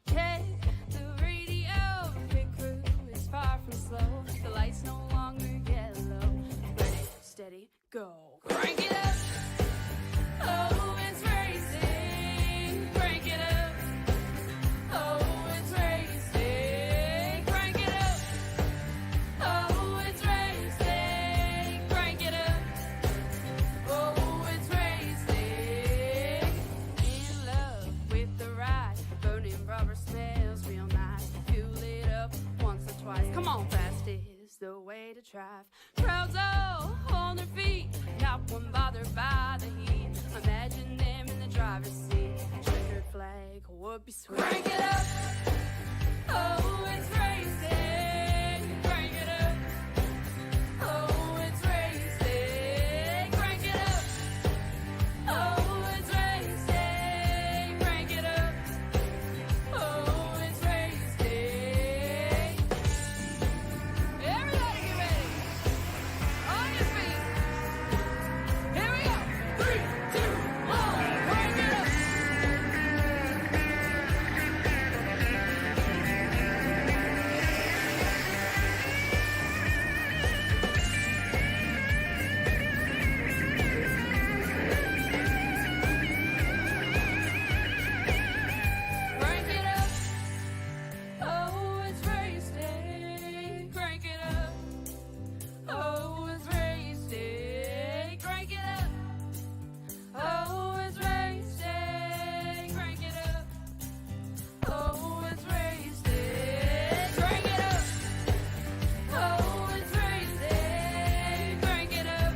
Hey, the radio, pit crew is far from slow. The lights no longer yellow. Ready, steady, go. Crank it up. Oh, it's racing. Crank it up. Oh, it's racing. Crank it up. Oh, it's racing. Crank it up. Oh, it's racing. In love with the ride. Burning rubber smells real nice. Fuel it up once or twice. Come on, fast is the way to drive. Crowds all on their feet, not one bothered by the heat. Imagine them in the driver's seat. Checkered flag would be sweet. Crank it up. Oh, it's racing. Crank it up. Oh, it's racing. Crank it up. Oh, it's racing. Crank it up. Oh, it's racing. Everybody get ready. On your feet. Here we go. 3, 2, 1. Crank it up. Crank it up. Oh, it's racing. Crank it up. Oh, it's racing. Crank it up. Oh, it's racing. Crank it up. Oh, it's racing. Crank it up. Oh, it's racing. Crank it up.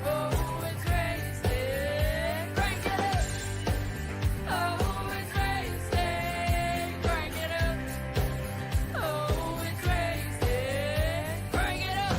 Oh, it's racing. Crank it up. Oh, it's racing. Crank it up. Oh, it's racing. Crank it up.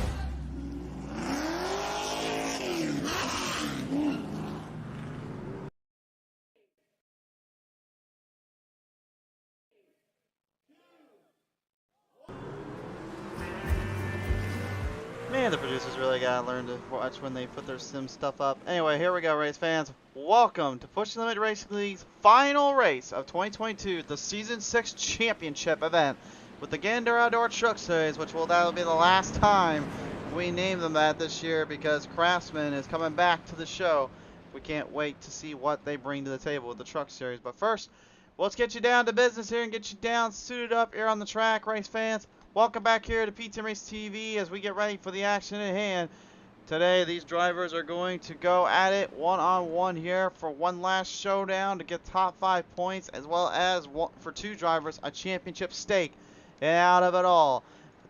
Man, the producers really gotta learn to watch when they put their sim stuff up. Anyway, here we go, race fans. Welcome to Push the Limit Racing League's final race of 2022, the Season 6 Championship event with the Gander Outdoor Truck Series, which that'll be the last time we name them that this year because Craftsman is coming back to the show. We can't wait to see what they bring to the table with the Truck Series. But first, let's get you down to business here and get you down suited up here on the track, race fans. Welcome back here to P10 Race TV as we get ready for the action at hand. Today, these drivers are going to go at it one-on-one here for one last showdown to get top 5 points, as well as for 2 drivers, a championship stake out of it all.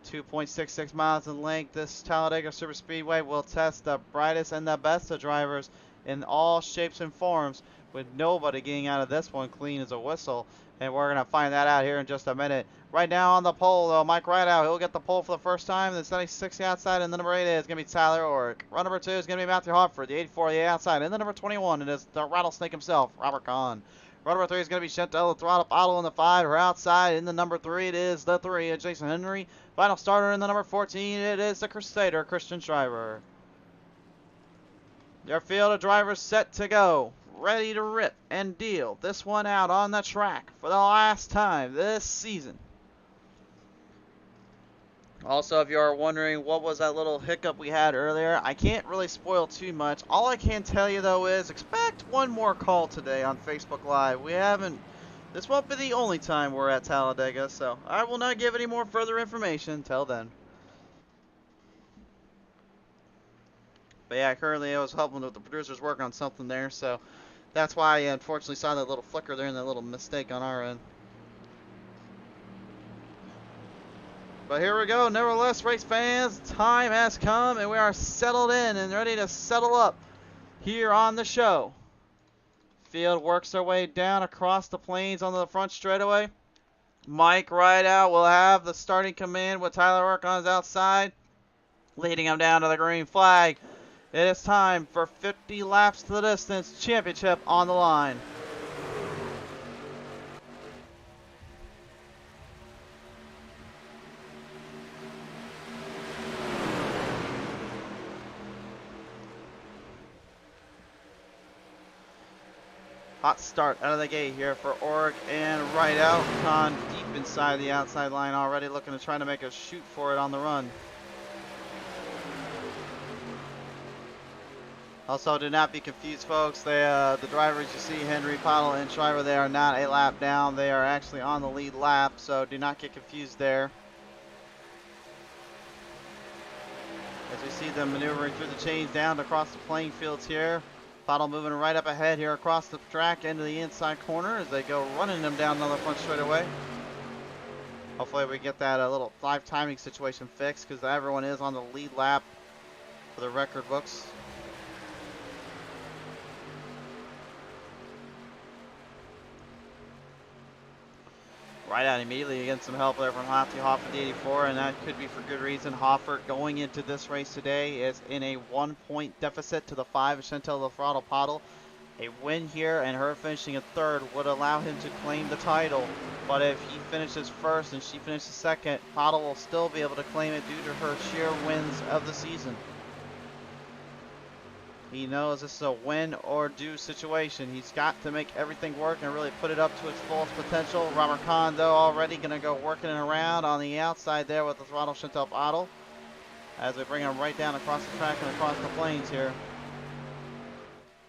2.66 miles in length, this Talladega Superspeedway will test the brightest and the best of drivers in all shapes and forms, with nobody getting out of this one clean as a whistle. And we're going to find that out here in just a minute. Right now on the pole, though, Mike Rideout, he'll get the pole for the first time. The 76 outside, and the number 8 is going to be Tyler Orrick. Run number 2 is going to be Matthew Hopford. The 84 the outside, and the number 21 it is the rattlesnake himself, Robert Kahn. Run number 3 is going to be Chantel, the throttle Otto in the 5. Her outside, in the number 3 it is the 3, Jason Henry. Final starter in the number 14, it is the Crusader, Christian Schreiber. Your field of drivers set to go. Ready to rip and deal this one out on the track for the last time this season. Also, if you are wondering what was that little hiccup we had earlier, I can't really spoil too much. All I can tell you though is expect one more call today on Facebook Live. This won't be the only time we're at Talladega, so I will not give any more further information until then. But yeah, currently I was helping with the producers working on something there, so that's why I unfortunately saw that little flicker there and that little mistake on our end. But here we go. Nevertheless, race fans, time has come and we are settled in and ready to settle up here on the show. Field works their way down across the plains on the front straightaway. Mike Rideout will have the starting command with Tyler Orrick on his outside, leading him down to the green flag. It is time for 50 laps to the distance. Championship on the line. Hot start out of the gate here for Org and right out. Khan deep inside the outside line already, looking to try to make a shoot for it on the run. Also, do not be confused, folks. The drivers you see, Henry, Pottle, and Shriver, they are not a lap down. They are actually on the lead lap, so do not get confused there. As we see them maneuvering through the chains down across the playing fields here. Pottle moving right up ahead here across the track into the inside corner as they go running them down another front straightaway. Hopefully we get that little live timing situation fixed, because everyone is on the lead lap for the record books. Right out immediately, again some help there from Lofty Hoffert, the 84, and that could be for good reason. Hoffert going into this race today is in a 1-point deficit to the 5 of Chantel LaFrado Pottle. A win here and her finishing in third would allow him to claim the title, but if he finishes first and she finishes second, Pottle will still be able to claim it due to her sheer wins of the season. He knows this is a win or do situation. He's got to make everything work and really put it up to its fullest potential. Robert Kahn, though, already going to go working around on the outside there with the throttle Chantel Pottle as we bring him right down across the track and across the plains here.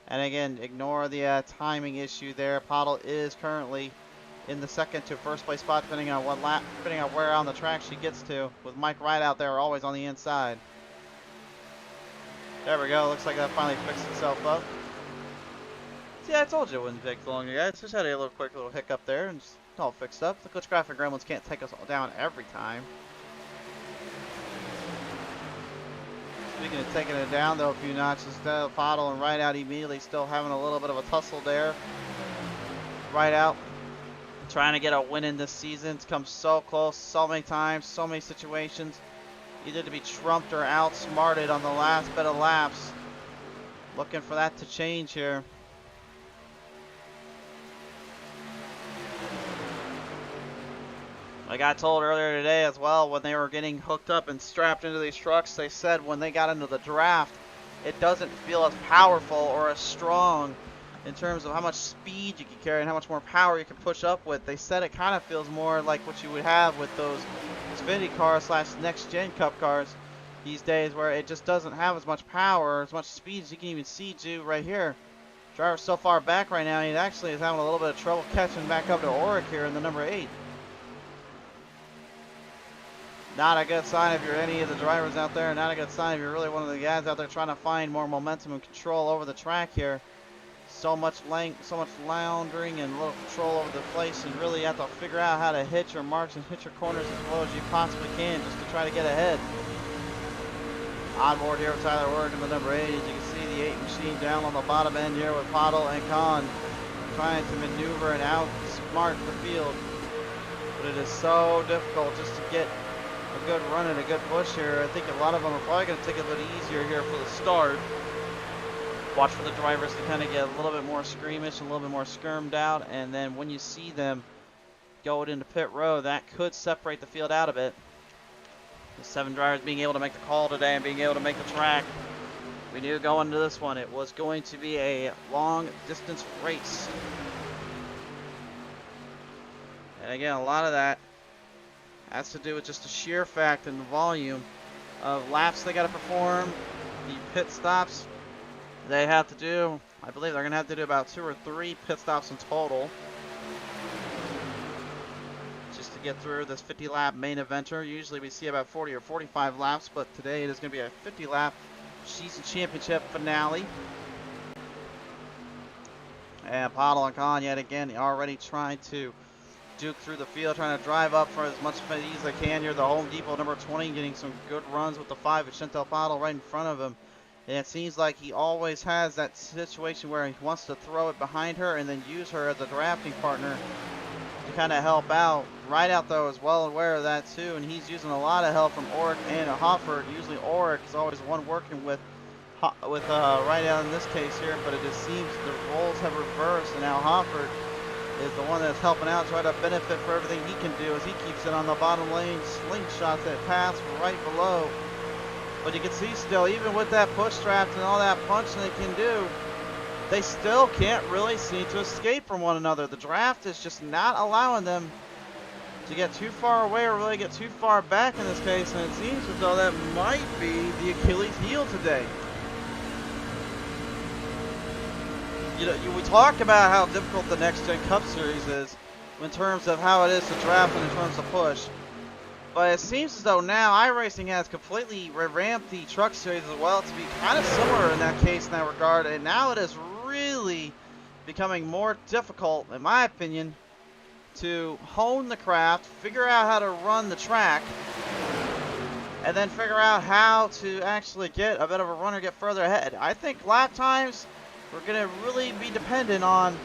And again, ignore the timing issue there. Pottle is currently in the second to first place spot, depending on what lap, depending on where on the track she gets to, with Mike Wright out there always on the inside. There we go. Looks like that finally fixed itself up. See, I told you it wouldn't take long, guys. Just had a little quick little hiccup there, and it's all fixed up. The glitch graphic gremlins can't take us all down every time. Speaking of taking it down, though, a few notches, Pottle and Right Out immediately still having a little bit of a tussle there. Right Out trying to get a win in this season. It's come so close, so many times, so many situations. Either to be trumped or outsmarted on the last bit of laps. Looking for that to change here. I got told earlier today as well, when they were getting hooked up and strapped into these trucks, they said when they got into the draft, it doesn't feel as powerful or as strong in terms of how much speed you can carry and how much more power you can push up with. They said it kind of feels more like what you would have with those Xfinity cars / next gen cup cars these days, where it just doesn't have as much power or as much speed as you can even see Ju right here. Driver's so far back right now, he actually is having a little bit of trouble catching back up to Oric here in the number 8. Not a good sign if you're any of the drivers out there. Not a good sign if you're really one of the guys out there trying to find more momentum and control over the track here. So much length, so much floundering and little control over the place, and really have to figure out how to hit your marks and hit your corners as well as you possibly can just to try to get ahead. On board here with Tyler Org in the number 8. As you can see, the 8 machine down on the bottom end here with Pottle and Kahn trying to maneuver and outsmart the field. But it is so difficult just to get a good run and a good push here. I think a lot of them are probably going to take it a little easier here for the start. Watch for the drivers to kind of get a little bit more squeamish and a little bit more skirmed out, and then when you see them go into pit row, that could separate the field out a bit. The 7 drivers being able to make the call today and being able to make the track. We knew going into this one it was going to be a long distance race. And again, a lot of that has to do with just the sheer fact and the volume of laps they got to perform, the pit stops they have to do. I believe they're going to have to do about 2 or 3 pit stops in total just to get through this 50-lap main eventer. Usually we see about 40 or 45 laps, but today it is going to be a 50-lap season championship finale. And Pottle and Kahn yet again already trying to duke through the field, trying to drive up for as much speed as they can here. The Home Depot number 20 getting some good runs with the 5 of Chantel Pottle right in front of him. And it seems like he always has that situation where he wants to throw it behind her and then use her as a drafting partner to kind of help out. Right Out, though, is well aware of that, too, and he's using a lot of help from Oric and Hoffert. Usually Oric is always the one working with Right Out in this case here, but it just seems the roles have reversed, and now Hoffert is the one that's helping out, try to benefit for everything he can do as he keeps it on the bottom lane, slingshots that pass right below. But you can see still, even with that push straps and all that punch they can do, they still can't really seem to escape from one another. The draft is just not allowing them to get too far away or really get too far back in this case, and it seems as though that might be the Achilles heel today. You know, we talk about how difficult the Next Gen Cup Series is in terms of how it is to draft and in terms of push. But it seems as though now iRacing has completely revamped the Truck Series as well to be kind of similar in that case in that regard. And now it is really becoming more difficult, in my opinion, to hone the craft, figure out how to run the track, and then figure out how to actually get a bit of a runner, get further ahead. I think lap times, we're going to really be dependent on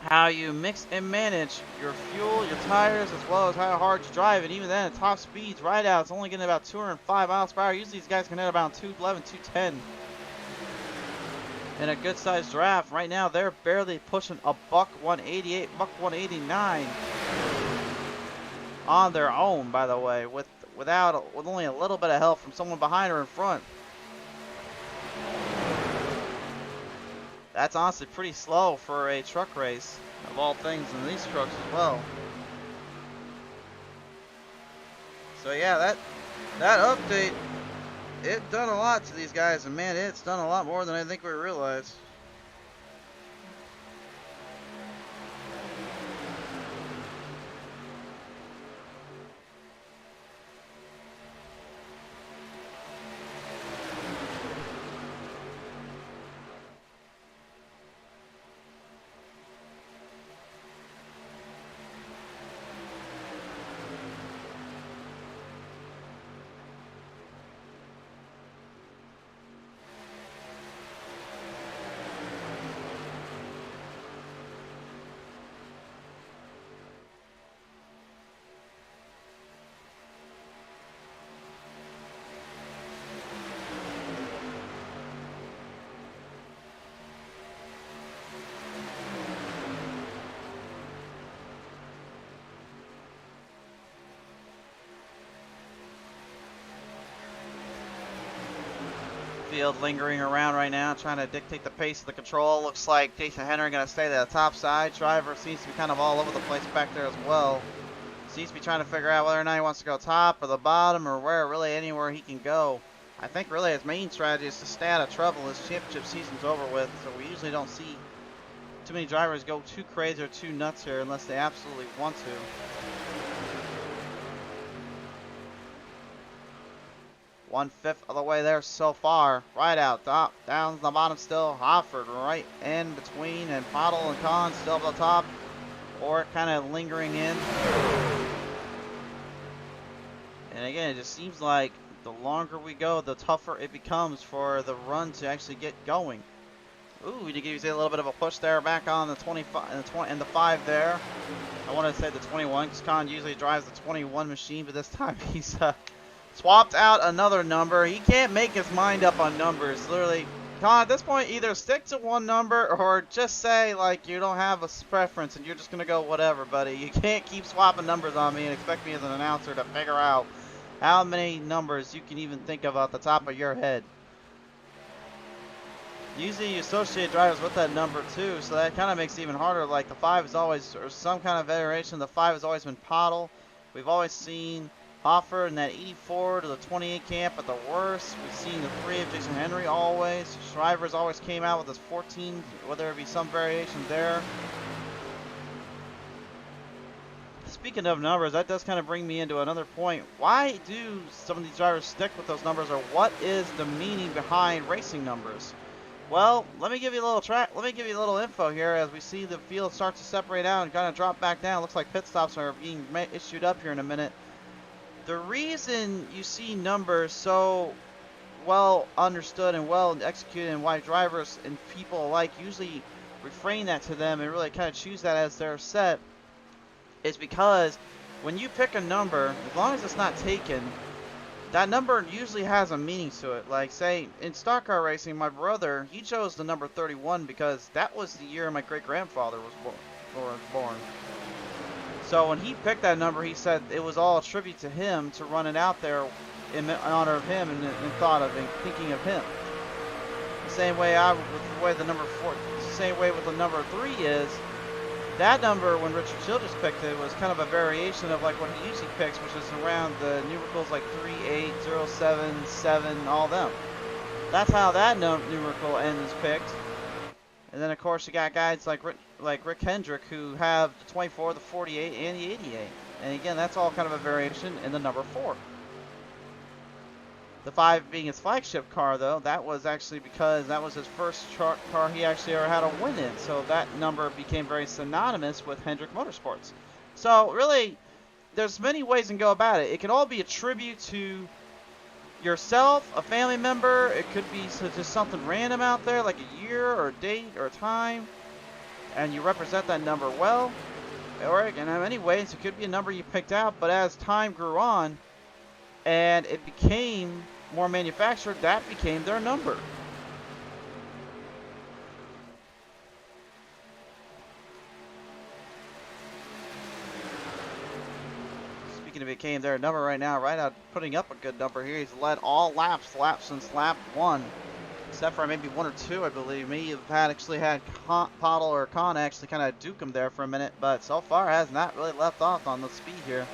how you mix and manage your fuel, your tires, as well as how hard you drive. And even then, at top speeds, right out, it's only getting about 205 miles per hour. Usually these guys can hit about 211, 210 in a good sized draft. Right now, they're barely pushing a buck 188, buck 189 on their own, by the way, with only a little bit of help from someone behind or in front. That's honestly pretty slow for a truck race, of all things, in these trucks as well. So yeah, that update, it done a lot to these guys, and man, it's done a lot more than I think we realized. Field lingering around right now, trying to dictate the pace of the control. Looks like Jason Henry going to stay to the top side. Driver seems to be kind of all over the place back there as well. Seems to be trying to figure out whether or not he wants to go top or the bottom or where, really anywhere he can go. I think really his main strategy is to stay out of trouble. His championship season's over with, so we usually don't see too many drivers go too crazy or too nuts here unless they absolutely want to. 1/5 of the way there so far. Right out, top, down the bottom still. Hofford right in between, and Pottle and Kahn still up the top, or kind of lingering in. And again, it just seems like the longer we go, the tougher it becomes for the run to actually get going. Ooh, we did give you a little bit of a push there, back on the 25 and the 5 there. I wanted to say the 21 because Kahn usually drives the 21 machine, but this time he's swapped out another number. He can't make his mind up on numbers. Literally, Kahn, at this point, either stick to one number or just say, like, you don't have a preference and you're just going to go whatever, buddy. You can't keep swapping numbers on me and expect me as an announcer to figure out how many numbers you can even think of off the top of your head. Usually you associate drivers with that number too, so that kind of makes it even harder. Like the 5 is always, or some kind of variation, the 5 has always been Pottle. We've always seen Hoffer in that 84 to the 28 camp at the worst. We've seen the 3 of Jason Henry always. Shriver's always came out with his 14, whether it be some variation there. Speaking of numbers, that does kind of bring me into another point. Why do some of these drivers stick with those numbers, or what is the meaning behind racing numbers? Well, let me give you a little info here as we see the field start to separate out and kind of drop back down. Looks like pit stops are being issued up here in a minute. The reason you see numbers so well understood and well executed, and why drivers and people alike usually refrain that to them and really kind of choose that as their set, is because when you pick a number, as long as it's not taken, that number usually has a meaning to it. Like, say, in stock car racing, my brother, he chose the number 31 because that was the year my great-grandfather was born. So when he picked that number, he said it was all a tribute to him to run it out there in honor of him and in thought of and thinking of him. same way with the way the number 4, same way with the number 3 is. That number, when Richard Childress picked it, was kind of a variation of like what he usually picks, which is around the numerals like 3, 8, 0, 7, 7, all them. That's how that numerical end is picked. And then of course you got guys like Rick Hendrick who have the 24, the 48, and the 88. And again, that's all kind of a variation in the number 4. The 5 being his flagship car, though, that was actually because that was his first car he actually ever had a win in. So that number became very synonymous with Hendrick Motorsports. So really, there's many ways to go about it. It can all be a tribute to yourself, a family member. It could be just something random out there, like a year or a date or a time, and you represent that number well. Or in many ways, it could be a number you picked out, but as time grew on and it became more manufactured, that became their number. Speaking of became their number right now, right out putting up a good number here. He's led all laps since lap 1. Except for maybe 1 or 2, I believe. May have actually had Pottle or Khan actually kind of duke him there for a minute, but so far has not really left off on the speed here.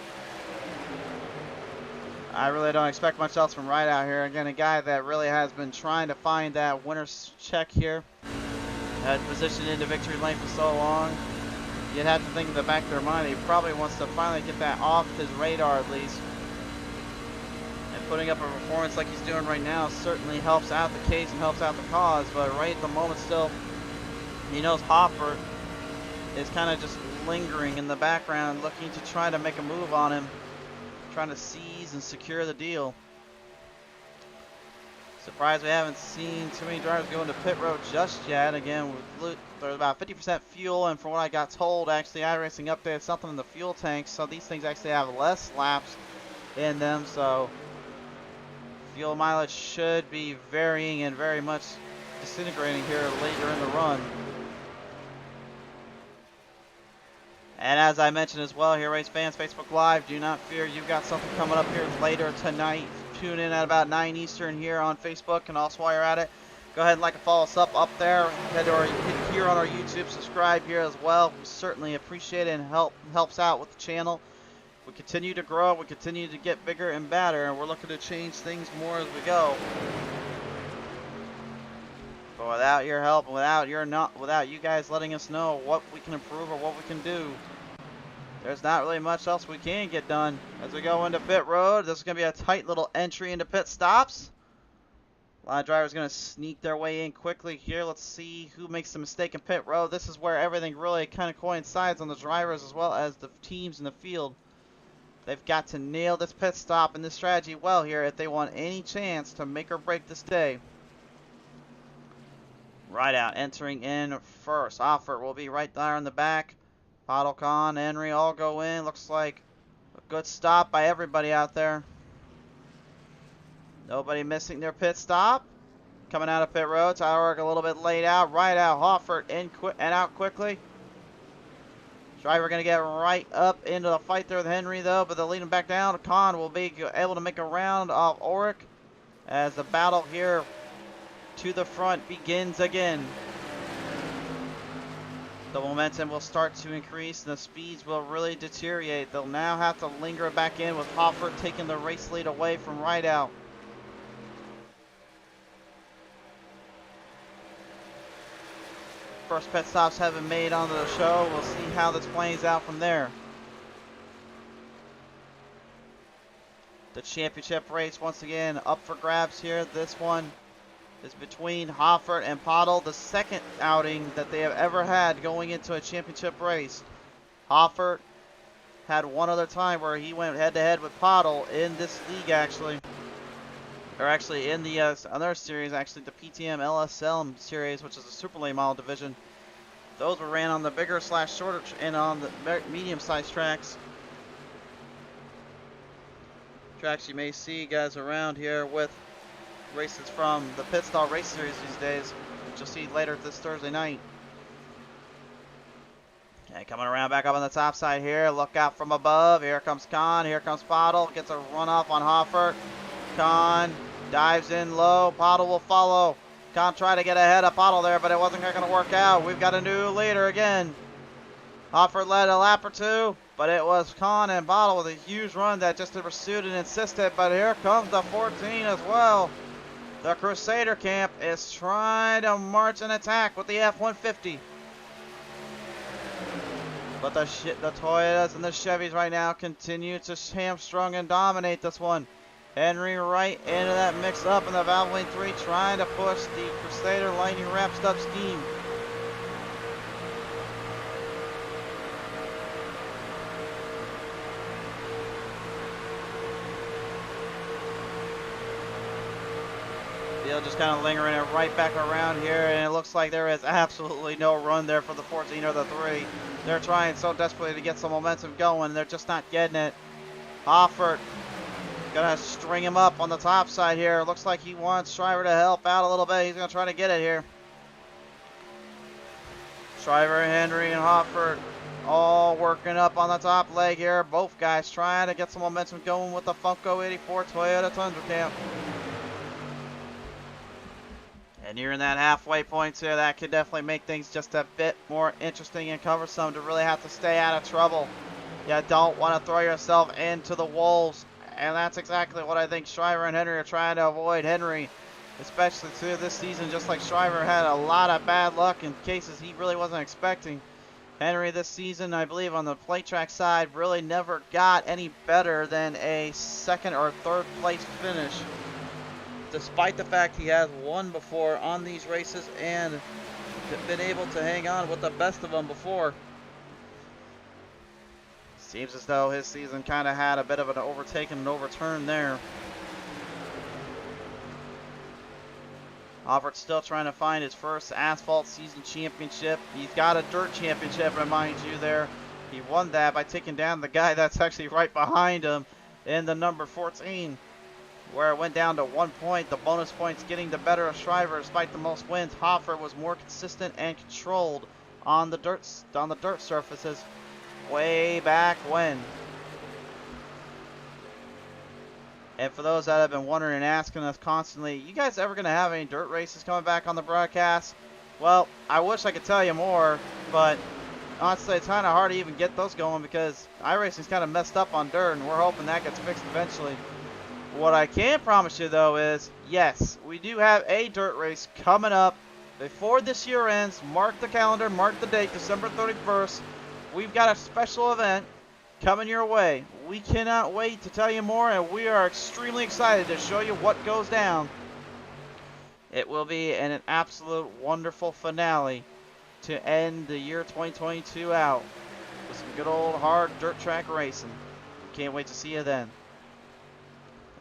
I really don't expect much else from Rideout here. Again, a guy that really has been trying to find that winner's check here. Had positioned into victory lane for so long. You'd have to think in the back of their mind, he probably wants to finally get that off his radar at least. And putting up a performance like he's doing right now certainly helps out the case and helps out the cause. But right at the moment still, he knows Hoffert is kind of just lingering in the background, looking to try to make a move on him. Trying to seize and secure the deal. Surprised we haven't seen too many drivers go into pit road just yet. Again, there's about 50% fuel, and from what I got told, actually iRacing updated something in the fuel tanks, so these things actually have less laps in them, so fuel mileage should be varying and very much disintegrating here later in the run. And as I mentioned as well here, race fans, Facebook Live, do not fear, you've got something coming up here later tonight. Tune in at about 9 Eastern here on Facebook, and also while you're at it, go ahead and like and follow us up there. Head to hit here on our YouTube, subscribe here as well. We certainly appreciate it and helps out with the channel. We continue to grow, we continue to get bigger and badder, and we're looking to change things more as we go. But without your help, without you guys letting us know what we can improve or what we can do, there's not really much else we can get done. As we go into pit road, this is going to be a tight little entry into pit stops. A lot of drivers going to sneak their way in quickly here. Let's see who makes the mistake in pit road. This is where everything really kind of coincides on the drivers as well as the teams in the field. They've got to nail this pit stop and this strategy well here if they want any chance to make or break this day. Rideout entering in first. Hoffert will be right there in the back. Pottle, Khan, Henry all go in. Looks like a good stop by everybody out there. Nobody missing their pit stop. Coming out of pit road. Tyler Work a little bit late out. Rideout. Hoffert in and out quickly. Driver going to get right up into the fight there with Henry though, but they'll lead him back down. Khan will be able to make a round off Ulrich as the battle here to the front begins again. The momentum will start to increase and the speeds will really deteriorate. They'll now have to linger back in with Hoffert taking the race lead away from Rideout. First pit stops have been made onto the show. We'll see how this plays out from there. The championship race once again up for grabs here. This one is between Hoffert and Pottle, the second outing that they have ever had going into a championship race. Hoffert had one other time where he went head-to-head with Pottle in this league, actually. Or actually in the other series, actually the PTM LSL series, which is a super late model division. Those were ran on the bigger / shorter and on the medium-sized tracks. Tracks you may see guys around here with races from the Pit Stall Race Series these days, which you'll see later this Thursday night. Okay, coming around back up on the top side here. Look out from above. Here comes Khan. Here comes Pottle. Gets a run off on Hoffert. Khan dives in low. Pottle will follow. Khan tried to get ahead of Bottle there, but it wasn't going to work out. We've got a new leader again. Hofford led a lap or two, but it was Khan and Bottle with a huge run that just pursued and insisted. But here comes the 14 as well. The Crusader camp is trying to march and attack with the F-150. But the Toyotas and the Chevys right now continue to hamstrung and dominate this one. Henry right into that mix up in the Valvoline 3, trying to push the Crusader Lightning wrapped up scheme. Field just kind of lingering it right back around here, and it looks like there is absolutely no run there for the 14 or the 3. They're trying so desperately to get some momentum going, and they're just not getting it. Hofford gonna string him up on the top side here. Looks like he wants Shriver to help out a little bit. He's gonna try to get it here. Shriver, Henry, and Hofford all working up on the top leg here. Both guys trying to get some momentum going with the Funko 84 Toyota Tundra Camp. And you're in that halfway point here. That could definitely make things just a bit more interesting and cumbersome to really have to stay out of trouble. You don't want to throw yourself into the wolves. And that's exactly what I think Shriver and Henry are trying to avoid. Henry, especially too this season, just like Shriver, had a lot of bad luck in cases he really wasn't expecting. Henry this season, I believe on the plate track side, really never got any better than a second or third place finish. Despite the fact he has won before on these races and been able to hang on with the best of them before. Seems as though his season kind of had a bit of an overtake and an overturn there. Hofford's still trying to find his first asphalt season championship. He's got a dirt championship, remind you there. He won that by taking down the guy that's actually right behind him in the number 14. Where it went down to 1 point, the bonus points getting the better of Shriver despite the most wins. Hofford was more consistent and controlled on the dirt surfaces way back when. And for those that have been wondering and asking us constantly, you guys ever going to have any dirt races coming back on the broadcast? Well, I wish I could tell you more, but honestly, it's kind of hard to even get those going because iRacing's kind of messed up on dirt, and we're hoping that gets fixed eventually. What I can promise you, though, is, yes, we do have a dirt race coming up before this year ends. Mark the calendar, mark the date, December 31st. We've got a special event coming your way. We cannot wait to tell you more, and we are extremely excited to show you what goes down. It will be an absolute wonderful finale to end the year 2022 out with some good old hard dirt track racing. Can't wait to see you then.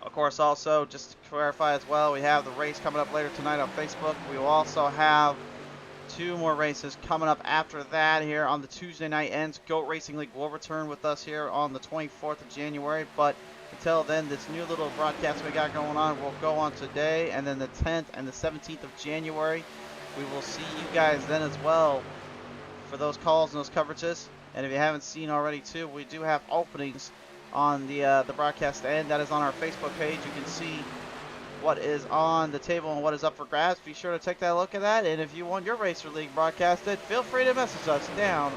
Of course, also, just to clarify as well, we have the race coming up later tonight on Facebook. We will also have 2 more races coming up after that here on the Tuesday night ends. Goat Racing League will return with us here on the 24th of January. But until then, this new little broadcast we got going on will go on today. And then the 10th and the 17th of January, we will see you guys then as well for those calls and those coverages. And if you haven't seen already, too, we do have openings on the broadcast end. That is on our Facebook page. You can see what is on the table and what is up for grabs. Be sure to take that look at that. And if you want your Racer League broadcasted, feel free to message us down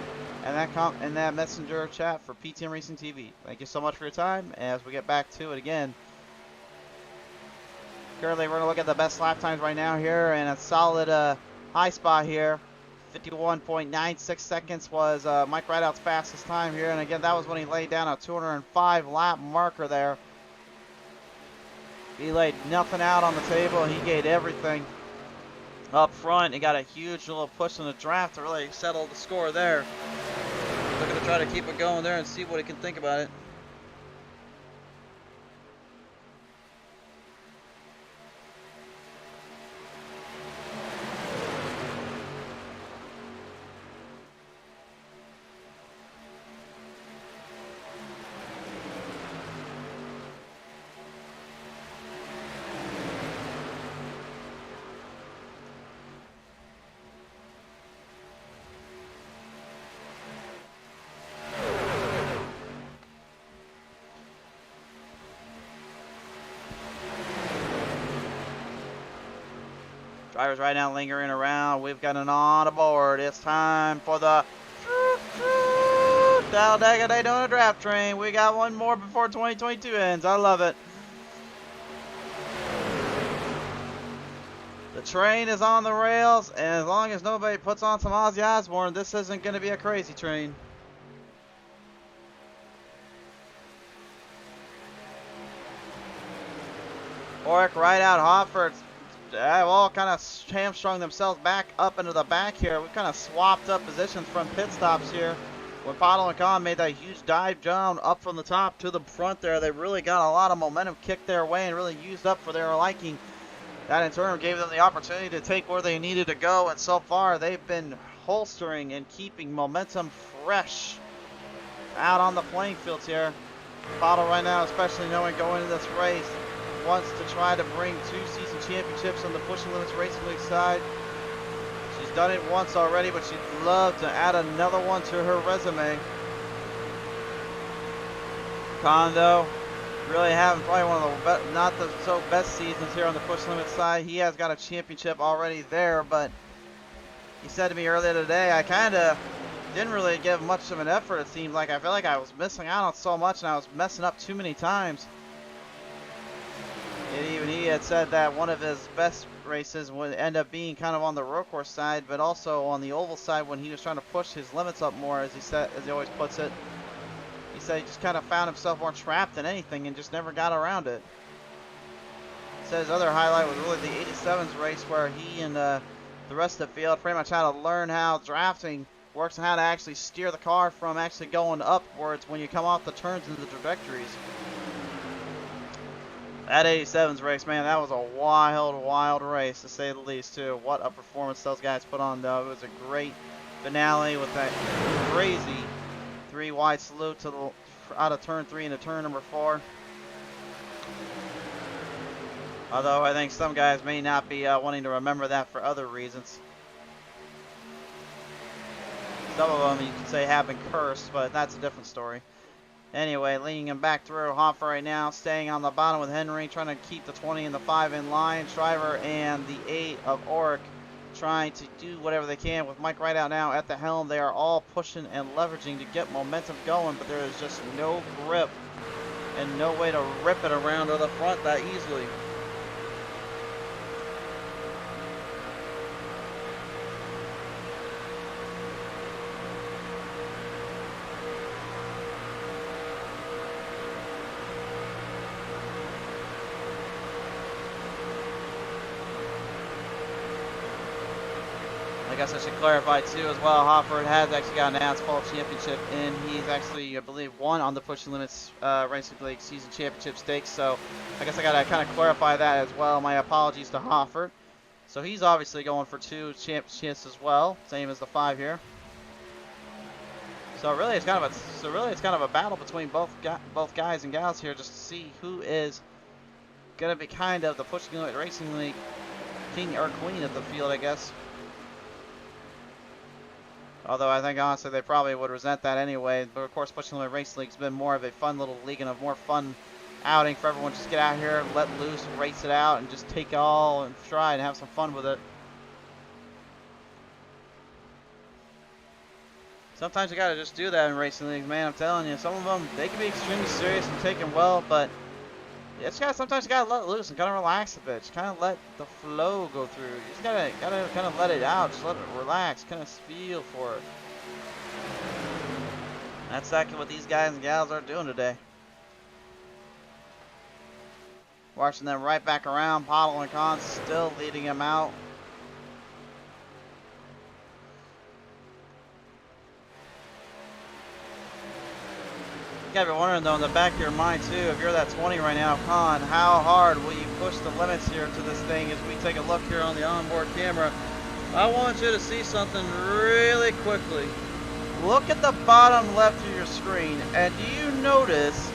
in that messenger chat for PTM Racing TV. Thank you so much for your time. As we get back to it again, currently we're going to look at the best lap times right now here, and a solid high spot here. 51.96 seconds was Mike Rideout's fastest time here, and again, that was when he laid down a 205 lap marker there. He laid nothing out on the table. He gave everything up front. He got a huge little push in the draft to really settle the score there. Looking to try to keep it going there and see what he can think about it. Drivers right now lingering around. We've got an on aboard. It's time for the Talladega Daytona draft train. We got one more before 2022 ends. I love it. The train is on the rails, and as long as nobody puts on some Ozzy Osbourne, this isn't going to be a crazy train. Oric right out. Hoffert have all kind of hamstrung themselves back up into the back here. We've kind of swapped up positions from pit stops here. When Paddle and Khan made that huge dive down up from the top to the front there, they really got a lot of momentum kicked their way and really used up for their liking. That in turn gave them the opportunity to take where they needed to go, and so far they've been holstering and keeping momentum fresh out on the playing fields here. Paddle right now, especially knowing going into this race, wants to try to bring 2 season championships on the Pushing Limits Racing League side. She's done it once already, but she'd love to add another one to her resume. Kondo really having probably one of the not the so best seasons here on the Push Limits side. He has got a championship already there, but he said to me earlier today, I kind of didn't really give much of an effort, it seemed like. I feel like I was missing out on so much and I was messing up too many times. And even he had said that one of his best races would end up being kind of on the road course side, but also on the oval side when he was trying to push his limits up more, as he said, as he always puts it. He said he just kind of found himself more trapped than anything and just never got around it. He said his other highlight was really the 87s race where he and the rest of the field pretty much had to learn how drafting works and how to actually steer the car from actually going upwards when you come off the turns into the trajectories. That 87s race, man, that was a wild, wild race, to say the least, too. What a performance those guys put on, though. It was a great finale with that crazy 3-wide salute to the, out of turn 3 into turn number 4. Although I think some guys may not be wanting to remember that for other reasons. Some of them you could say have been cursed, but that's a different story. Anyway, leading him back through. Hoffer right now staying on the bottom with Henry, trying to keep the 20 and the 5 in line. Shriver and the 8 of Oric trying to do whatever they can with Mike right out now at the helm. They are all pushing and leveraging to get momentum going, but there is just no grip and no way to rip it around to the front that easily. I guess I should clarify too as well, Hofford has actually got an asphalt championship and he's actually, I believe, won on the Pushing Limits Racing League season championship stakes, so I guess I gotta kind of clarify that as well. My apologies to Hofford. So he's obviously going for 2 championships as well, same as the 5 here. So really it's kind of a battle between both guys and gals here, just to see who is gonna be kind of the Pushing Limits Racing League king or queen of the field, I guess. Although I think honestly they probably would resent that anyway. But of course Pushing Limits Race League's been more of a fun little league and a more fun outing for everyone. Just get out here, let loose, race it out, and just take it all and try and have some fun with it. Sometimes you gotta just do that in racing leagues, man. I'm telling you, some of them, they can be extremely serious and taken well, but sometimes you gotta let it loose and kind of relax a bit. Just kind of let the flow go through. You just gotta kind of let it out. Just let it relax. Kind of feel for it. That's exactly what these guys and gals are doing today. Watching them right back around. Pottle and Khan still leading him out. You gotta be wondering though in the back of your mind too, if you're that 20 right now, Khan, how hard will you push the limits here to this thing as we take a look here on the onboard camera? I want you to see something really quickly. Look at the bottom left of your screen, and do you notice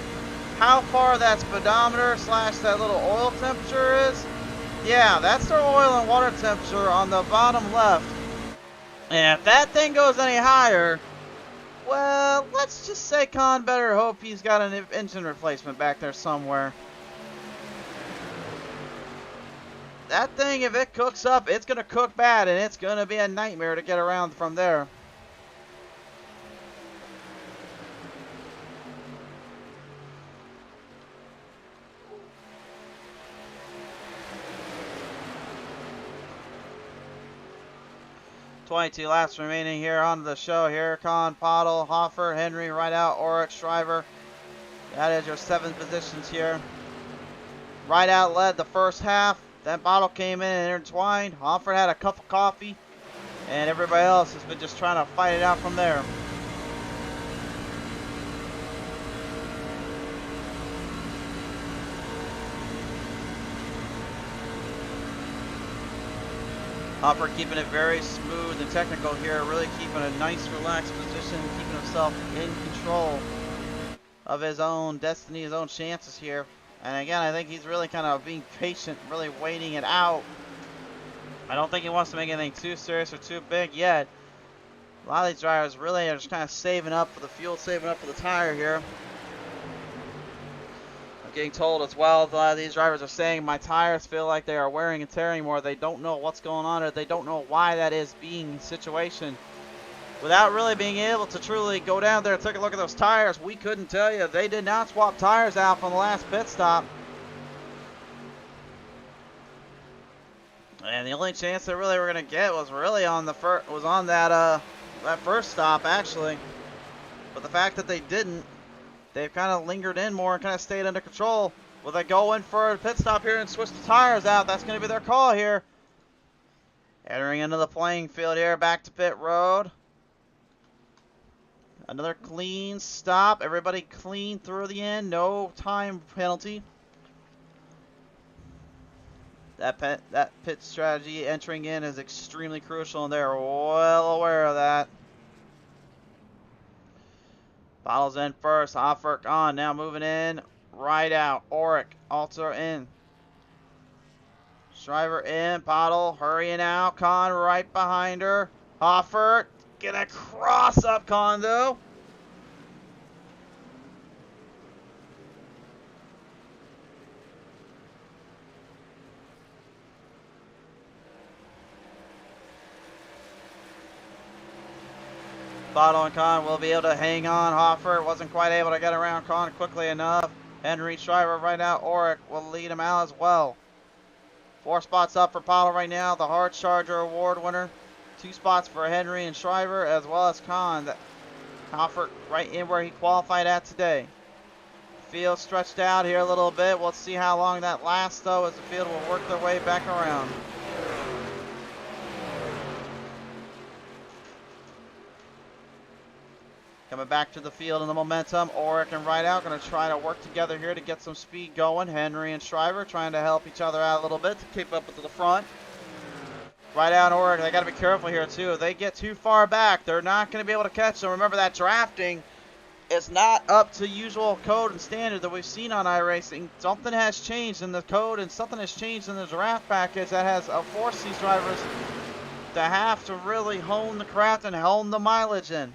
how far that speedometer / that little oil temperature is? Yeah, that's their oil and water temperature on the bottom left. And if that thing goes any higher, well, let's just say Khan better hope he's got an engine replacement back there somewhere. that thing, if it cooks up, it's going to cook bad, and it's going to be a nightmare to get around from there. .22 laps remaining here on the show here. Kahn, Pottle, Hoffer, Henry, Rideout, Orrick, Shriver. That is your 7 positions here. Rideout led the first half. Then Pottle came in and intertwined. Hoffer had a cup of coffee. And everybody else has been just trying to fight it out from there. Hopper keeping it very smooth and technical here, really keeping a nice relaxed position, keeping himself in control of his own destiny, his own chances here. And again, I think he's really kind of being patient, really waiting it out. I don't think he wants to make anything too serious or too big yet. A lot of these drivers really are just kind of saving up for the fuel, saving up for the tire here. Getting told as well, a lot of these drivers are saying my tires feel like they are wearing and tearing more. They don't know what's going on, or they don't know why that is being the situation. Without really being able to truly go down there and take a look at those tires, we couldn't tell you. They did not swap tires out from the last pit stop. And the only chance they really were going to get was really on the that first stop actually. But the fact that they didn't, they've kind of lingered in more and kind of stayed under control. Will they go in for a pit stop here and switch the tires out? That's going to be their call here. Entering into the playing field here, back to pit road. Another clean stop. Everybody clean through the end. No time penalty. That pit strategy entering in is extremely crucial, and they're well aware of that. Bottles in first, Hoffer on, now moving in, right out, Orrick, Alter in. Shriver in, Pottle hurrying out, Kahn right behind her. Hoffer, gonna cross up Kahn though. Pottle and Kahn will be able to hang on. Hoffer wasn't quite able to get around Kahn quickly enough. Henry, Shriver right now. Orrick will lead him out as well. 4 spots up for Pottle right now. The Hard Charger Award winner. 2 spots for Henry and Shriver as well as Kahn. Hoffer right in where he qualified at today. Field stretched out here a little bit. We'll see how long that lasts though as the field will work their way back around. Coming back to the field in the momentum. Orrick and Rideout going to try to work together here to get some speed going. Henry and Shriver trying to help each other out a little bit to keep up with the front. Rideout and Orrick, they got to be careful here too. If they get too far back, they're not going to be able to catch them. Remember that drafting is not up to usual code and standard that we've seen on iRacing. Something has changed in the code and something has changed in the draft package that has forced these drivers to have to really hone the craft and hone the mileage in.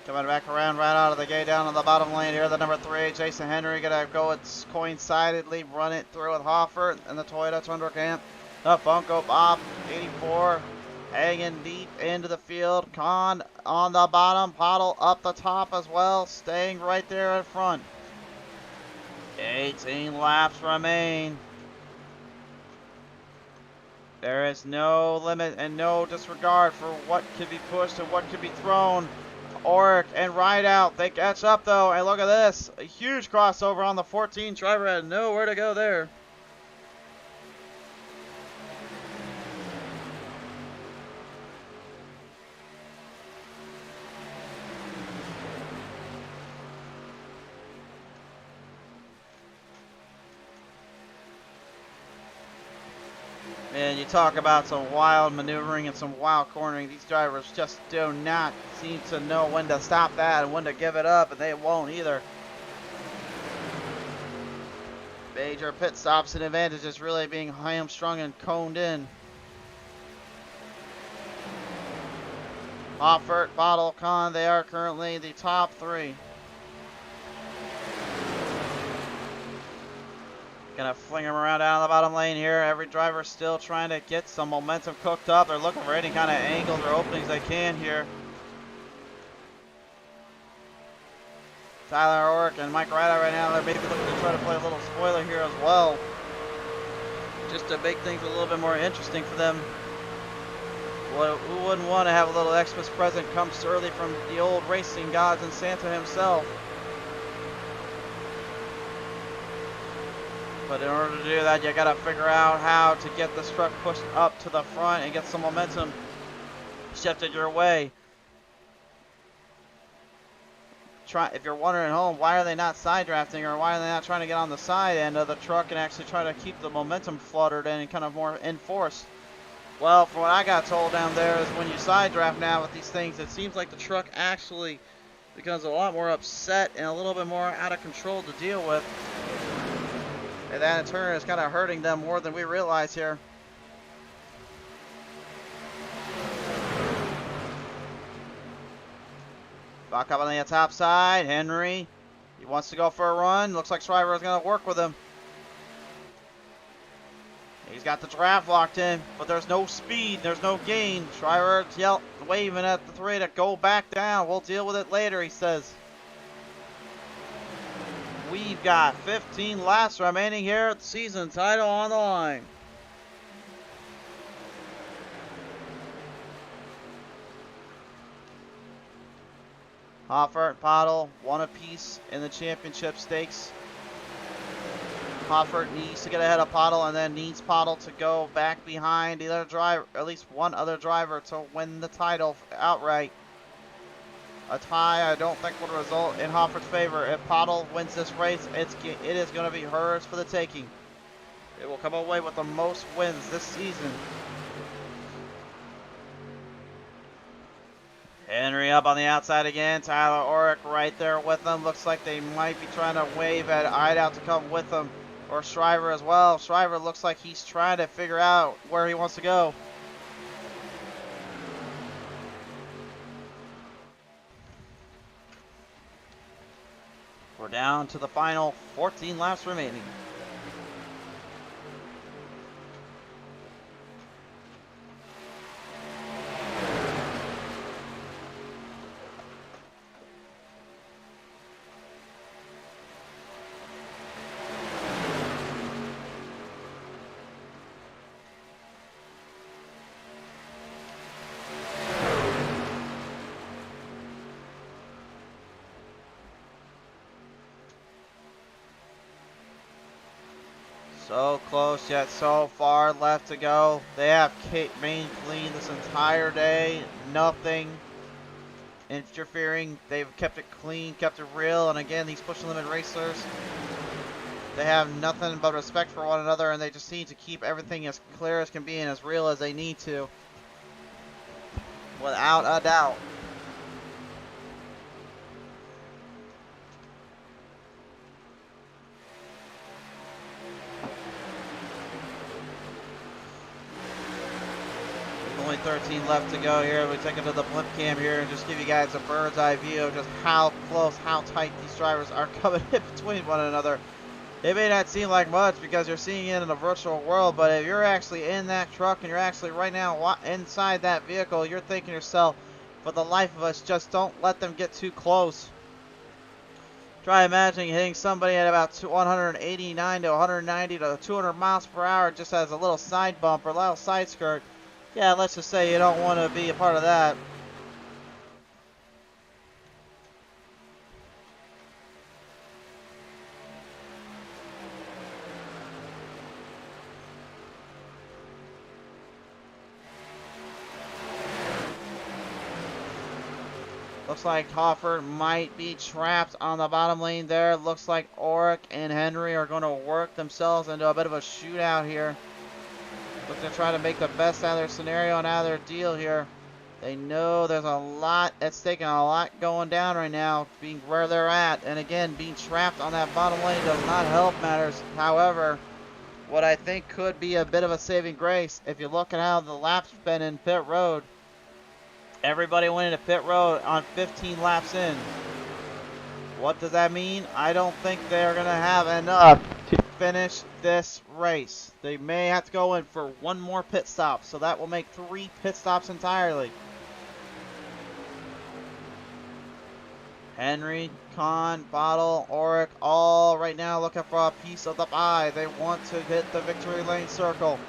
Coming back around right out of the gate down on the bottom lane here, the number 3, Jason Henry, going to go coincidentally run it through with Hoffer and the Toyota Tundra Camp. The Funko Bob 84 hanging deep into the field. Kahn on the bottom, Pottle up the top as well, staying right there in front. 18 laps remain. There is no limit and no disregard for what could be pushed and what could be thrown. Orrick and Rideout, they catch up though, and look at this, a huge crossover on the 14. Shriver had nowhere to go there. And you talk about some wild maneuvering and some wild cornering. These drivers just do not seem to know when to stop that and when to give it up, and they won't either. Major pit stops and advantages really being hamstrung and coned in. Hoffert, Bottle, Kahn, they are currently the top three. Gonna fling them around down the bottom lane here. Every driver still trying to get some momentum cooked up. They're looking for any kind of angles or openings they can here. Tyler Ork and Mike Ryder right now, they're maybe looking to try to play a little spoiler here as well. Just to make things a little bit more interesting for them. Who wouldn't want to have a little Xmas present come early from the old racing gods and Santa himself? But in order to do that, you gotta figure out how to get this truck pushed up to the front and get some momentum shifted your way. If you're wondering at home, why are they not side drafting, or why are they not trying to get on the side end of the truck and actually try to keep the momentum fluttered and kind of more enforced? Well, from what I got told down there is when you side draft now with these things, it seems like the truck actually becomes a lot more upset and a little bit more out of control to deal with. And that in turn is kind of hurting them more than we realize here. Back up on the top side, Henry. He wants to go for a run. Looks like Shriver is going to work with him. He's got the draft locked in, but there's no speed, there's no gain. Shriver's waving at the three to go back down. We'll deal with it later, he says. We've got 15 laps remaining here at the season title on the line. Hoffer and Pottle, one apiece in the championship stakes. Hoffer needs to get ahead of Pottle and then needs Pottle to go back behind the other driver, at least one other driver, to win the title outright. A tie, I don't think, would result in Hoffer's favor. If Pottle wins this race, it is going to be hers for the taking. It will come away with the most wins this season. Henry up on the outside again. Tyler Orrick right there with them. Looks like they might be trying to wave at Idout to come with them. Or Shriver as well. Shriver looks like he's trying to figure out where he wants to go. We're down to the final 14 laps remaining. So close yet so far left to go. They have remained clean this entire day. Nothing interfering. They've kept it clean, kept it real. And again, these push limit racers, they have nothing but respect for one another, and they just need to keep everything as clear as can be and as real as they need to. Without a doubt. Only 13 left to go here. We take it to the blimp cam here and just give you guys a bird's eye view of just how close, how tight these drivers are coming in between one another. It may not seem like much because you're seeing it in a virtual world, but if you're actually in that truck and you're actually right now inside that vehicle, you're thinking to yourself, for the life of us, just don't let them get too close. Try imagining hitting somebody at about 189 to 190 to 200 miles per hour just as a little side bump or a little side skirt. Yeah, let's just say you don't want to be a part of that. Looks like Hoffer might be trapped on the bottom lane there. Looks like Oric and Henry are going to work themselves into a bit of a shootout here. looking to try to make the best out of their scenario and out of their deal here. They know there's a lot at stake and a lot going down right now, being where they're at. And again, being trapped on that bottom lane does not help matters. However, what I think could be a bit of a saving grace, if you look at how the laps been in pit road, everybody went into pit road on 15 laps in. What does that mean? I don't think they're going to have enough to finish this race. They may have to go in for one more pit stop, so that will make 3 pit stops entirely. Henry, Khan, Bottle, Auric, all right now looking for a piece of the pie. They want to hit the victory lane circle.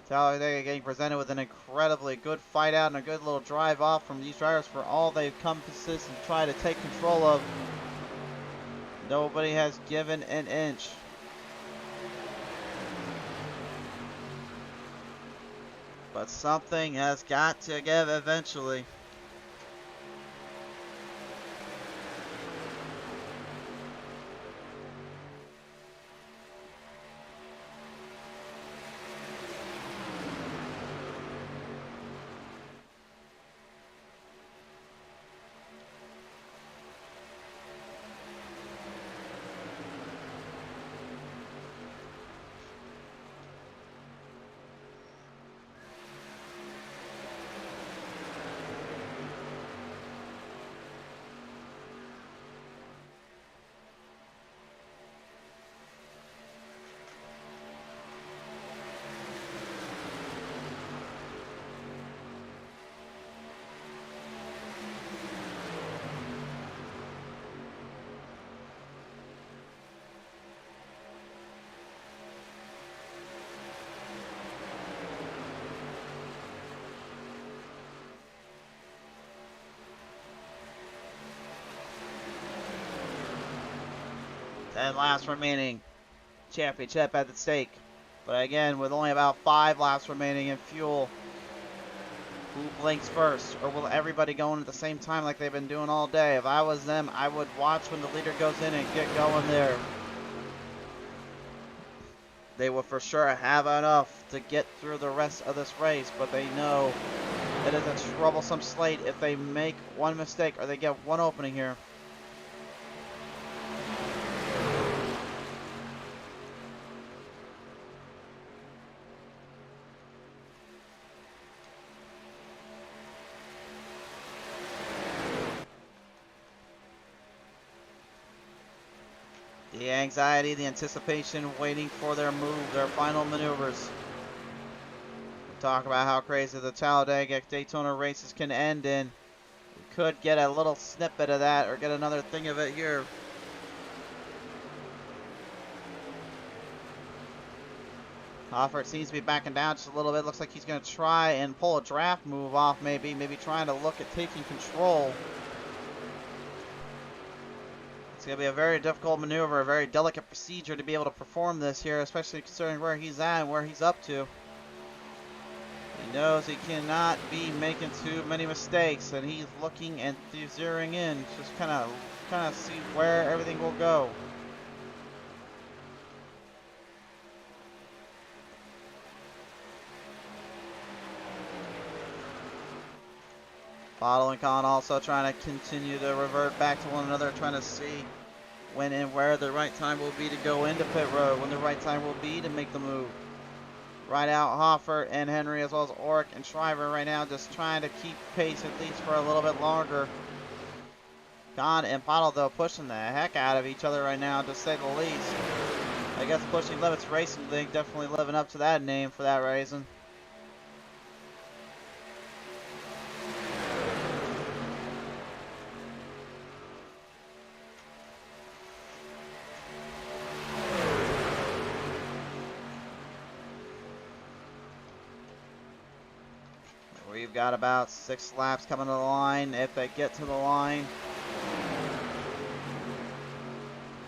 Talladega getting presented with an incredibly good fight out and a good little drive off from these drivers for all they've come to and try to take control of. Nobody has given an inch. But something has got to give eventually. And laps remaining. Championship at the stake. But again, with only about 5 laps remaining in fuel, who blinks first? Or will everybody go in at the same time like they've been doing all day? If I was them, I would watch when the leader goes in and get going there. They will for sure have enough to get through the rest of this race, but they know it is a troublesome slate if they make one mistake or they get one opening here. The anxiety, the anticipation, waiting for their move, their final maneuvers. We talk about how crazy the Talladega Daytona races can end in. We could get a little snippet of that or get another thing of it here. Hoffert seems to be backing down just a little bit. Looks like he's going to try and pull a draft move off maybe trying to look at taking control. It's going to be a very difficult maneuver, a very delicate procedure to be able to perform this here, especially considering where he's at and where he's up to. He knows he cannot be making too many mistakes, and he's looking and zeroing in, just kind of see where everything will go. Bottle and Khan also trying to continue to revert back to one another, trying to see when and where the right time will be to go into pit road, when the right time will be to make the move. Right out Hoffert and Henry, as well as Auric and Shriver right now, just trying to keep pace at least for a little bit longer. Khan and Bottle, though, pushing the heck out of each other right now, to say the least. I guess Pushing Limits Racing League definitely living up to that name for that reason. We've got about 6 laps coming to the line. If they get to the line,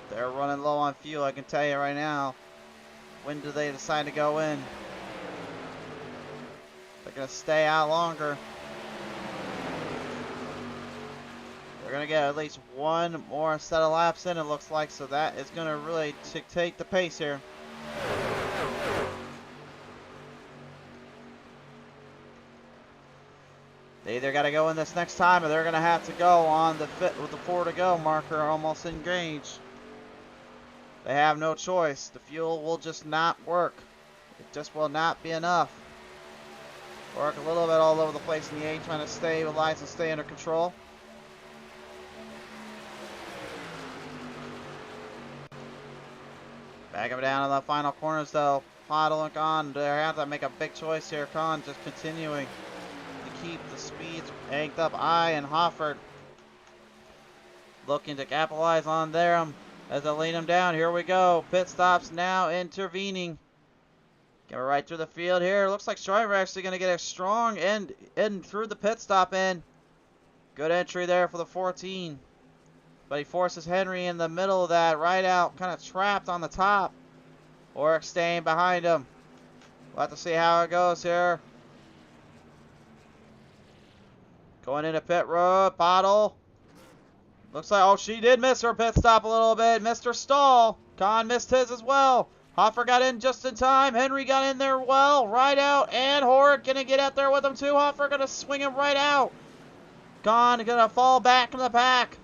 they're running low on fuel, I can tell you right now. When do they decide to go in? They're going to stay out longer. They're going to get at least one more set of laps in, it looks like, so that is going to really dictate the pace here. They either got to go in this next time or they're going to have to go on the fit with the 4 to go marker almost engaged. They have no choice. The fuel will just not work. It just will not be enough. Work a little bit all over the place in the 8, trying to stabilize and stay under control. Back up down to the final corners though. Paddle and Khan, they have to make a big choice here. Khan just continuing to keep the speeds anked up. I and Hofford looking to capitalize on them as they lead them down. Here we go. Pit stops now intervening. Get right through the field here. Looks like Striver actually going to get a strong end through the pit stop in. Good entry there for the 14. But he forces Henry in the middle of that, right out, kind of trapped on the top. Oric staying behind him. We'll have to see how it goes here. Going into pit road, Bottle. Looks like, oh, she did miss her pit stop a little bit. Missed her stall. Khan missed his as well. Hoffer got in just in time. Henry got in there well. Right out. And Horick going to get out there with him too. Hoffer going to swing him right out. Khan going to fall back in the pack.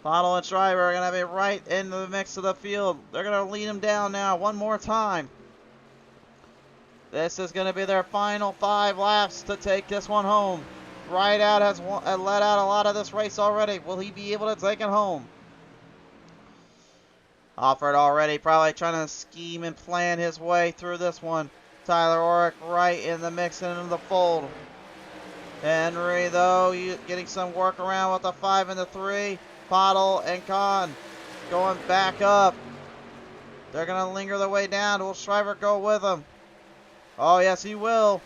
Bottle and Schreiber are going to be right into the mix of the field. They're going to lead him down now one more time. This is going to be their final 5 laps to take this one home. Right out has let out a lot of this race already. Will he be able to take it home? Offered already, probably trying to scheme and plan his way through this one. Tyler Oric right in the mix and into the fold. Henry, though, getting some work around with the 5 and the 3. Pottle and Khan going back up. They're going to linger their way down. Will Schreiber go with them? Oh, yes, he will.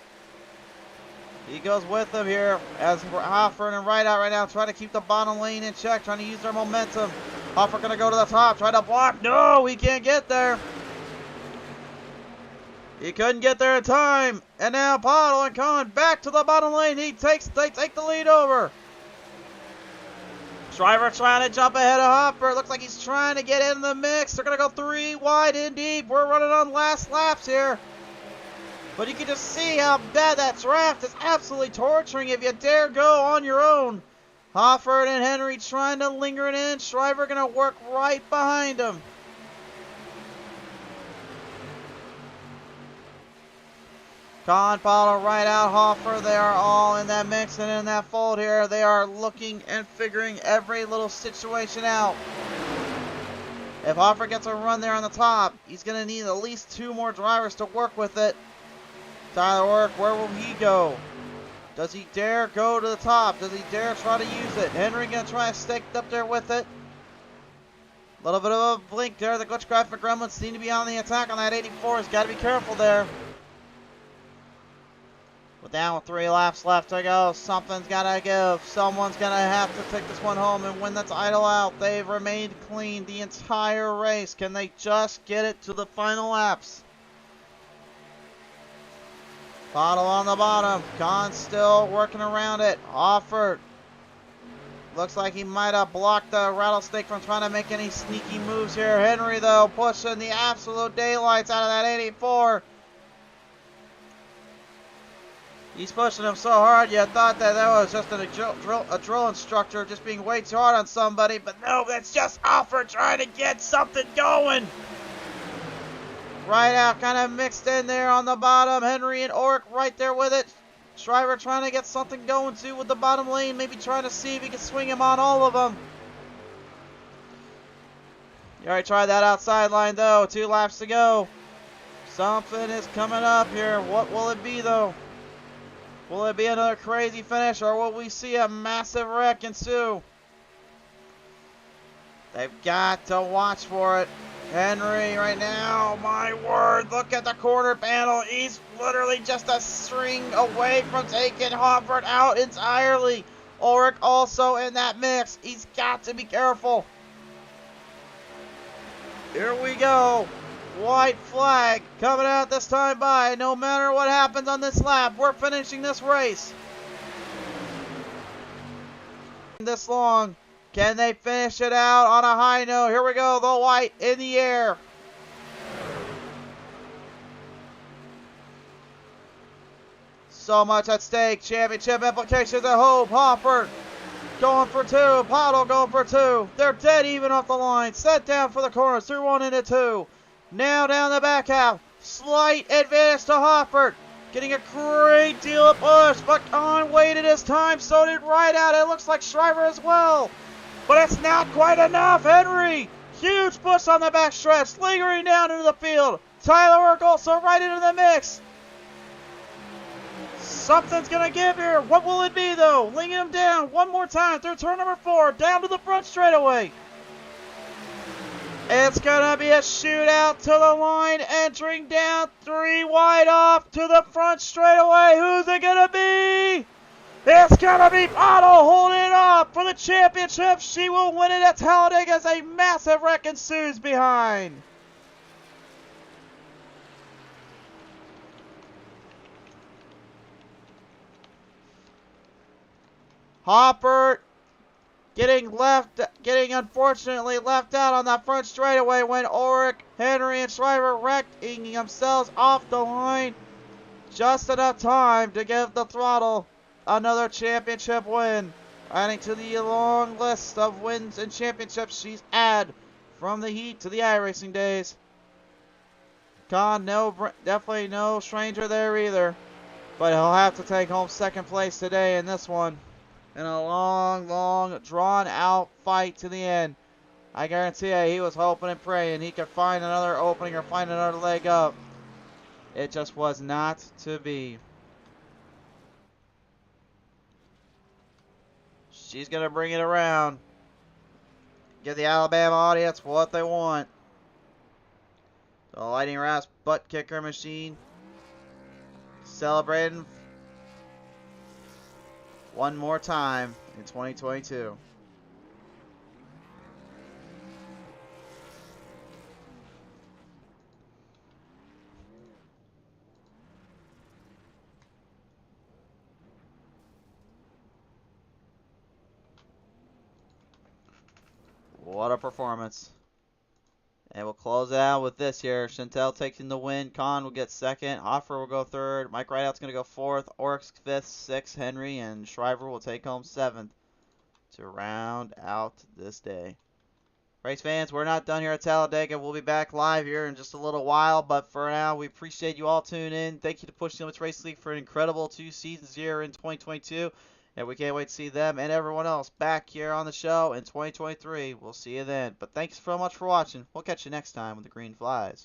He goes with them here as Hoffer and right out right now trying to keep the bottom lane in check, trying to use their momentum. Hoffer going to go to the top, try to block. No, he can't get there. He couldn't get there in time. And now Pottle and Khan back to the bottom lane. They take the lead over. Schreiber trying to jump ahead of Hopper. Looks like he's trying to get in the mix. They're going to go 3 wide in deep. We're running on last laps here. But you can just see how bad that draft is absolutely torturing if you dare go on your own. Hofford and Henry trying to linger it in. Schreiber going to work right behind him. Khan, Paulo, right out, Hoffer. They are all in that mix and in that fold here. They are looking and figuring every little situation out. If Hoffer gets a run there on the top, he's going to need at least 2 more drivers to work with it. Tyler Work, where will he go? Does he dare go to the top? Does he dare try to use it? Henry going to try to stick up there with it. A little bit of a blink there. The glitch graphic gremlins seem to be on the attack on that 84. He's got to be careful there. We're down with 3 laps left to go. Something's got to give. Someone's going to have to take this one home and win the title out. They've remained clean the entire race. Can they just get it to the final laps? Bottle on the bottom. Khan still working around it. Offered. Looks like he might have blocked the rattlesnake from trying to make any sneaky moves here. Henry, though, pushing the absolute daylights out of that 84. He's pushing him so hard, you thought that was just a drill instructor just being way too hard on somebody. But no, that's just Alfred trying to get something going. Right out, kind of mixed in there on the bottom. Henry and Oric right there with it. Schreiber trying to get something going too with the bottom lane. Maybe trying to see if he can swing him on all of them. You already tried that outside line though. 2 laps to go. Something is coming up here. What will it be though? Will it be another crazy finish, or will we see a massive wreck ensue? They've got to watch for it. Henry right now, my word, look at the corner panel. He's literally just a string away from taking Hofford out entirely. Ulrich also in that mix. He's got to be careful. Here we go. White flag coming out this time by. No matter what happens on this lap, we're finishing this race. This long. Can they finish it out on a high note? Here we go. The white in the air. So much at stake. Championship implications at Hope. Hopper going for 2. Pottle going for 2. They're dead even off the line. Set down for the corners. Through 1 into 2. Now down the back half. Slight advantage to Hofford. Getting a great deal of push, but Kahn waited his time. So did Rideout. It looks like Shriver as well. But it's not quite enough. Henry, huge push on the back stretch. Lingering down into the field. Tyler Urkel also right into the mix. Something's going to give here. What will it be, though? Linging him down one more time through turn number 4. Down to the front straightaway. It's going to be a shootout to the line. Entering down 3 wide off to the front straightaway. Who's it going to be? It's going to be Pottle holding it off for the championship. She will win it at Talladega as a massive wreck ensues behind. Hopper getting unfortunately left out on that front straightaway when Ulrich, Henry, and Shriver wrecking themselves off the line. Just enough time to give the Throttle another championship win, adding to the long list of wins and championships she's had from the heat to the iRacing days. Kahn, definitely no stranger there either, but he'll have to take home second place today in this one. In a long, drawn-out fight to the end. I guarantee you, he was hoping and praying he could find another opening or find another leg up. It just was not to be. She's going to bring it around. Give the Alabama audience what they want. The Lightning Rasp butt kicker machine. Celebrating one more time in 2022. What a performance. And we'll close it out with this here. Chantel taking the win. Kahn will get second. Hoffer will go third. Mike Rideout's going to go fourth. Oryx fifth. Sixth. Henry and Shriver will take home seventh to round out this day. Race fans, we're not done here at Talladega. We'll be back live here in just a little while. But for now, we appreciate you all tuning in. Thank you to Push Limits Race League for an incredible 2 seasons here in 2022. And we can't wait to see them and everyone else back here on the show in 2023. We'll see you then. But thanks so much for watching. We'll catch you next time when the green flies.